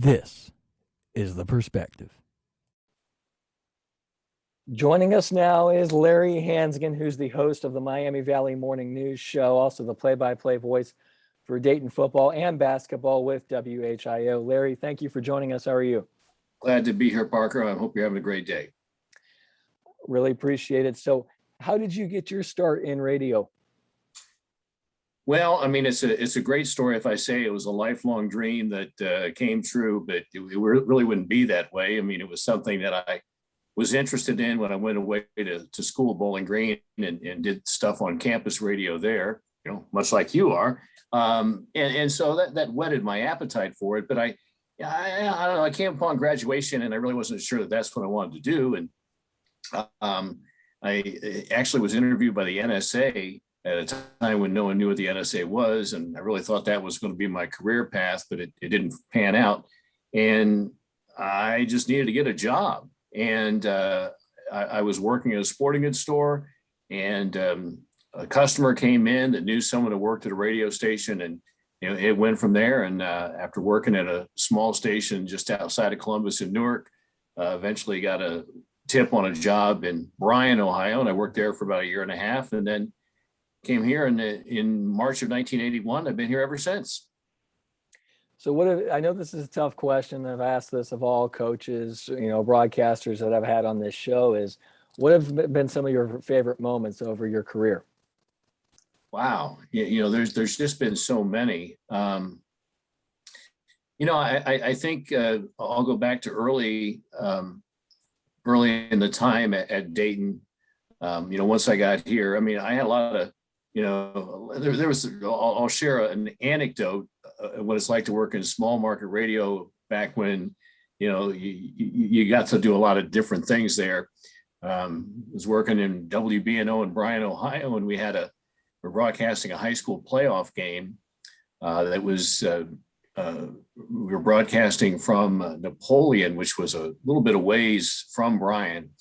This is The Perspective. Joining us now is Larry Hansgen, who's the host of the Miami Valley Morning News Show, also the play-by-play voice for Dayton football and basketball with WHIO. Larry, thank you for joining us. How are you? Glad to be here, Parker. I hope you're having a great day. Really appreciate it. So how did you get your start in radio? Well, I mean, it's a great story if I say it was a lifelong dream that came true, but it really wouldn't be that way. I mean, it was something that I was interested in when I went away to school, Bowling Green, and did stuff on campus radio there, much like you are. And so that whetted my appetite for it. But I don't know, I came upon graduation and I really wasn't sure that that's what I wanted to do. And I actually was interviewed by the NSA at a time when no one knew what the NSA was. And I really thought that was going to be my career path, but it didn't pan out. And I just needed to get a job. And I was working at a sporting goods store, and a customer came in that knew someone who worked at a radio station, and it went from there. And after working at a small station just outside of Columbus in Newark, eventually got a tip on a job in Bryan, Ohio, and I worked there for about a year and a half, and then came here in March of 1981. I've been here ever since. So I know this is a tough question. I've asked this of all coaches, broadcasters that I've had on this show, is what have been some of your favorite moments over your career? Wow. There's just been so many. I think I'll go back to early in the time at Dayton. Once I got here, I mean, I had a lot of, I'll share an anecdote, what it's like to work in small market radio back when, you got to do a lot of different things there. I was working in WBNO in Bryan, Ohio, and we're broadcasting a high school playoff game that was, we were broadcasting from Napoleon, which was a little bit of ways from Bryan.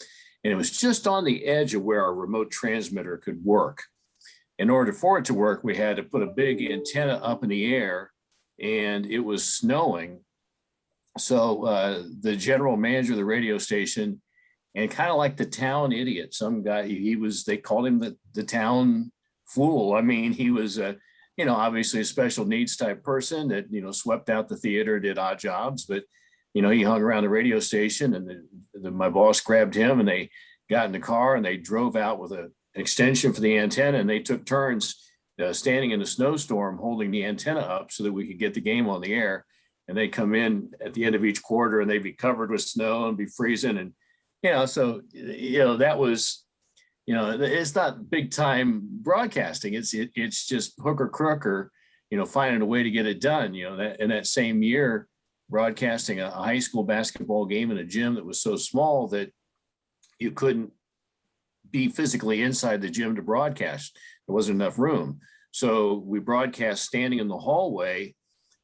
And it was just on the edge of where our remote transmitter could work. In order for it to work, we had to put a big antenna up in the air, and it was snowing. So the general manager of the radio station, and kind of like the town idiot, some guy, they called him the town fool. I mean, he was, obviously a special needs type person that, swept out the theater, did odd jobs, but, he hung around the radio station, and my boss grabbed him, and they got in the car and they drove out with an extension for the antenna, and they took turns standing in a snowstorm holding the antenna up so that we could get the game on the air. And they'd come in at the end of each quarter and they'd be covered with snow and be freezing. And, that was, it's not big time broadcasting. It's just hook or crook or, finding a way to get it done. In that same year, broadcasting a high school basketball game in a gym that was so small that you couldn't be physically inside the gym to broadcast. There wasn't enough room. So we broadcast standing in the hallway,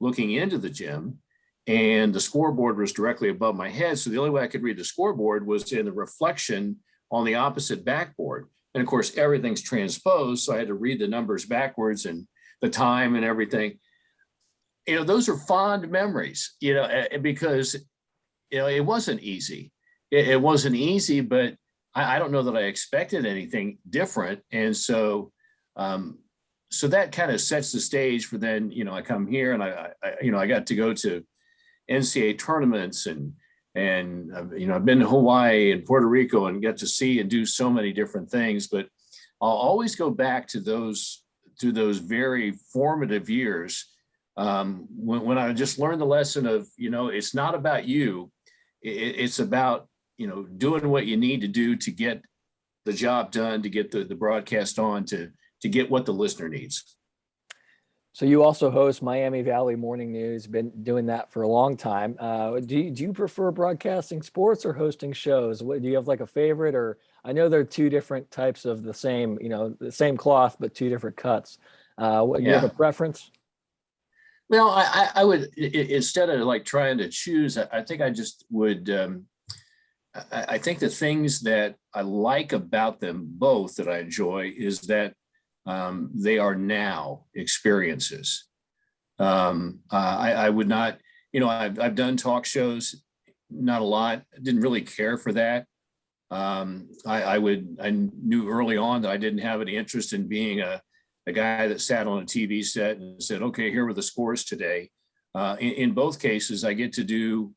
looking into the gym, and the scoreboard was directly above my head. So the only way I could read the scoreboard was in the reflection on the opposite backboard. And of course, everything's transposed. So I had to read the numbers backwards and the time and everything. Those are fond memories, because, it wasn't easy. It wasn't easy, but I don't know that I expected anything different. And so that kind of sets the stage for then, I come here and I got to go to NCAA tournaments and I've been to Hawaii and Puerto Rico and get to see and do so many different things, but I'll always go back to those very formative years when I just learned the lesson of, it's not about you. It's about, doing what you need to do to get the job done, to get the broadcast on, to get what the listener needs. So you also host Miami Valley Morning News, been doing that for a long time. Do you prefer broadcasting sports or hosting shows? Do you have like a favorite? Or I know there are two different types of the same cloth, but two different cuts. Do you have a preference? Well, I would, instead of like trying to choose, I think I just would, I think the things that I like about them both that I enjoy is that they are now experiences. I would not, I've done talk shows, not a lot. Didn't really care for that. I knew early on that I didn't have any interest in being a guy that sat on a TV set and said, okay, here were the scores today. In both cases, I get to do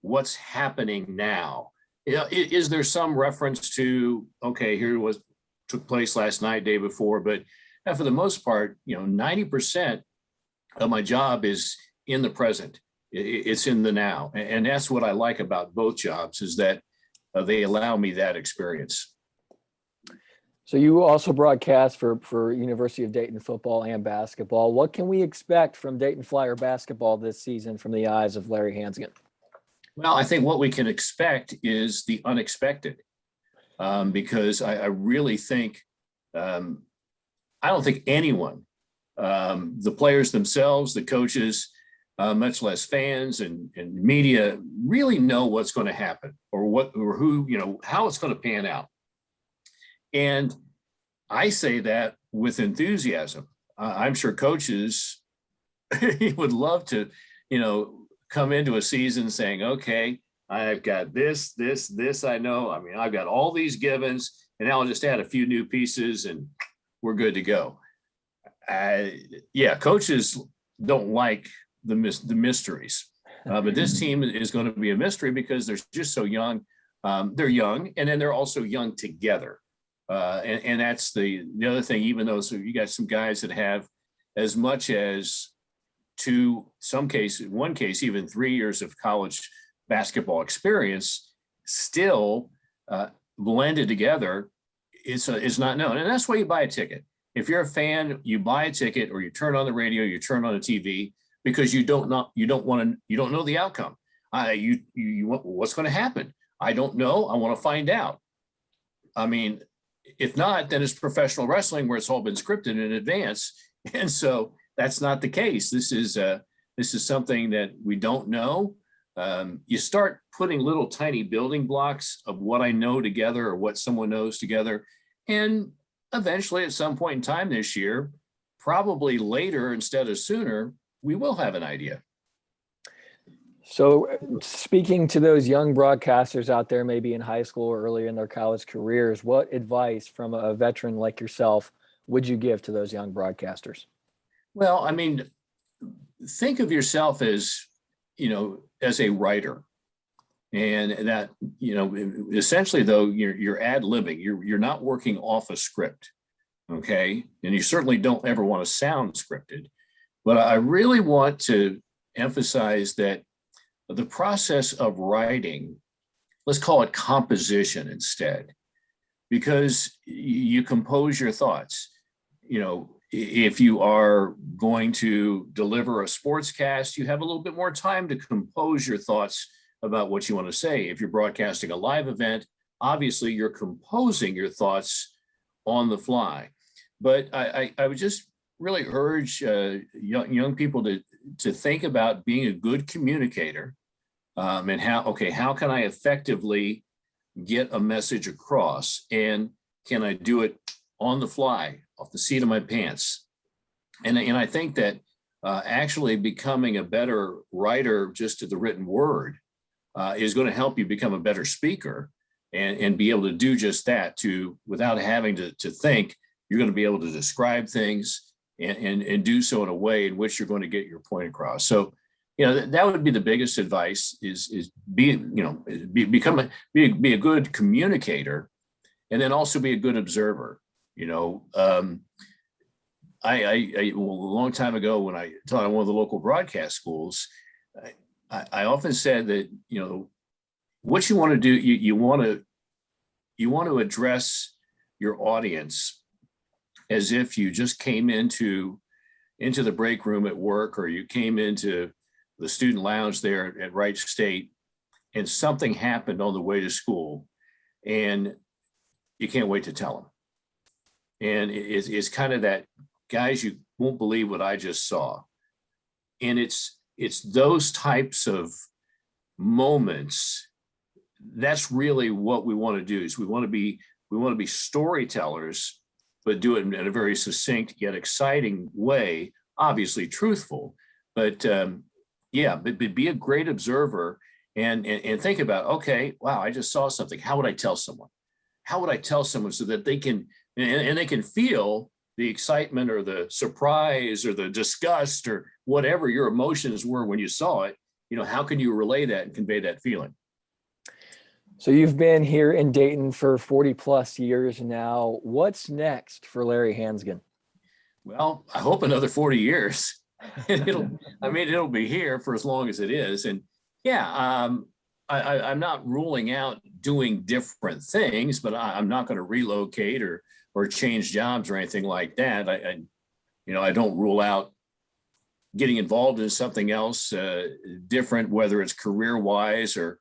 what's happening now. Is there some reference to, okay, here was took place last night, day before, but for the most part, 90% of my job is in the present. It's in the now. And that's what I like about both jobs, is that they allow me that experience. So you also broadcast for University of Dayton football and basketball. What can we expect from Dayton Flyer basketball this season from the eyes of Larry Hansgen? Well, I think what we can expect is the unexpected, because I really think, I don't think anyone, the players themselves, the coaches, much less fans and media, really know what's going to happen or who, how it's going to pan out. And I say that with enthusiasm. I'm sure coaches would love to, come into a season saying, okay, I've got this, I know. I mean, I've got all these givens, and now I'll just add a few new pieces and we're good to go. Coaches don't like the mysteries, but this team is going to be a mystery because they're just so young. They're young, and then they're also young together. And that's the other thing, even though you got some guys that have as much as one case, even 3 years of college basketball experience, still blended together. It's not known. And that's why you buy a ticket. If you're a fan, you buy a ticket, or you turn on the radio, you turn on the TV, because you don't know the outcome. What's going to happen? I don't know. I want to find out. I mean, if not, then it's professional wrestling where it's all been scripted in advance. And so that's not the case. This is something that we don't know. You start putting little tiny building blocks of what I know together, or what someone knows together. And eventually, at some point in time this year, probably later instead of sooner, we will have an idea. So speaking to those young broadcasters out there, maybe in high school or early in their college careers, what advice from a veteran like yourself would you give to those young broadcasters? Well, I mean, think of yourself as, as a writer. And that, essentially, though, you're ad-libbing. You're not working off a script, okay? And you certainly don't ever want to sound scripted. But I really want to emphasize that the process of writing, let's call it composition instead, because you compose your thoughts. If you are going to deliver a sportscast, you have a little bit more time to compose your thoughts about what you want to say. If you're broadcasting a live event, obviously you're composing your thoughts on the fly. But I would just really urge young people to think about being a good communicator, and how can I effectively get a message across, and can I do it on the fly, off the seat of my pants? And I think that actually becoming a better writer just to the written word is going to help you become a better speaker, and be able to do just that without having to think. You're going to be able to describe things and do so in a way in which you're going to get your point across. So, that would be the biggest advice: is be a good communicator, and then also be a good observer. A long time ago, when I taught at one of the local broadcast schools, I often said that, what you want to do, you want to address your audience as if you just came into the break room at work, or you came into the student lounge there at Wright State, and something happened on the way to school, and you can't wait to tell them. And it's kind of that, guys, you won't believe what I just saw. And it's those types of moments. That's really what we want to do. Is we want to be storytellers, but do it in a very succinct yet exciting way, obviously truthful, but Yeah, but be a great observer and think about, okay, wow, I just saw something. How would I tell someone? How would I tell someone so that they can and they can feel the excitement or the surprise or the disgust or whatever your emotions were when you saw it? How can you relay that and convey that feeling? So you've been here in Dayton for 40 plus years now. What's next for Larry Hansgen? Well, I hope another 40 years. It'll be here for as long as it is. And yeah, I'm not ruling out doing different things, but I'm not going to relocate or change jobs or anything like that. I don't rule out getting involved in something else different, whether it's career wise or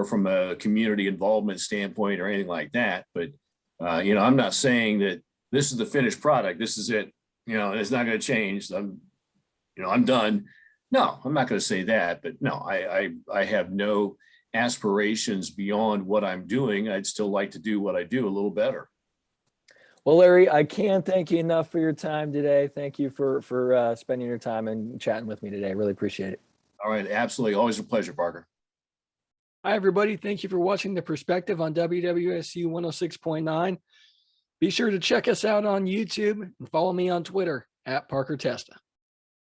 from a community involvement standpoint or anything like that. But I'm not saying that this is the finished product. This is it. It's not going to change. I'm done. No, I'm not going to say that, but no, I have no aspirations beyond what I'm doing. I'd still like to do what I do a little better. Well, Larry, I can't thank you enough for your time today. Thank you for spending your time and chatting with me today. I really appreciate it. All right. Absolutely. Always a pleasure, Parker. Hi, everybody. Thank you for watching The Perspective on WWSU 106.9. Be sure to check us out on YouTube and follow me on Twitter @Parker Testa.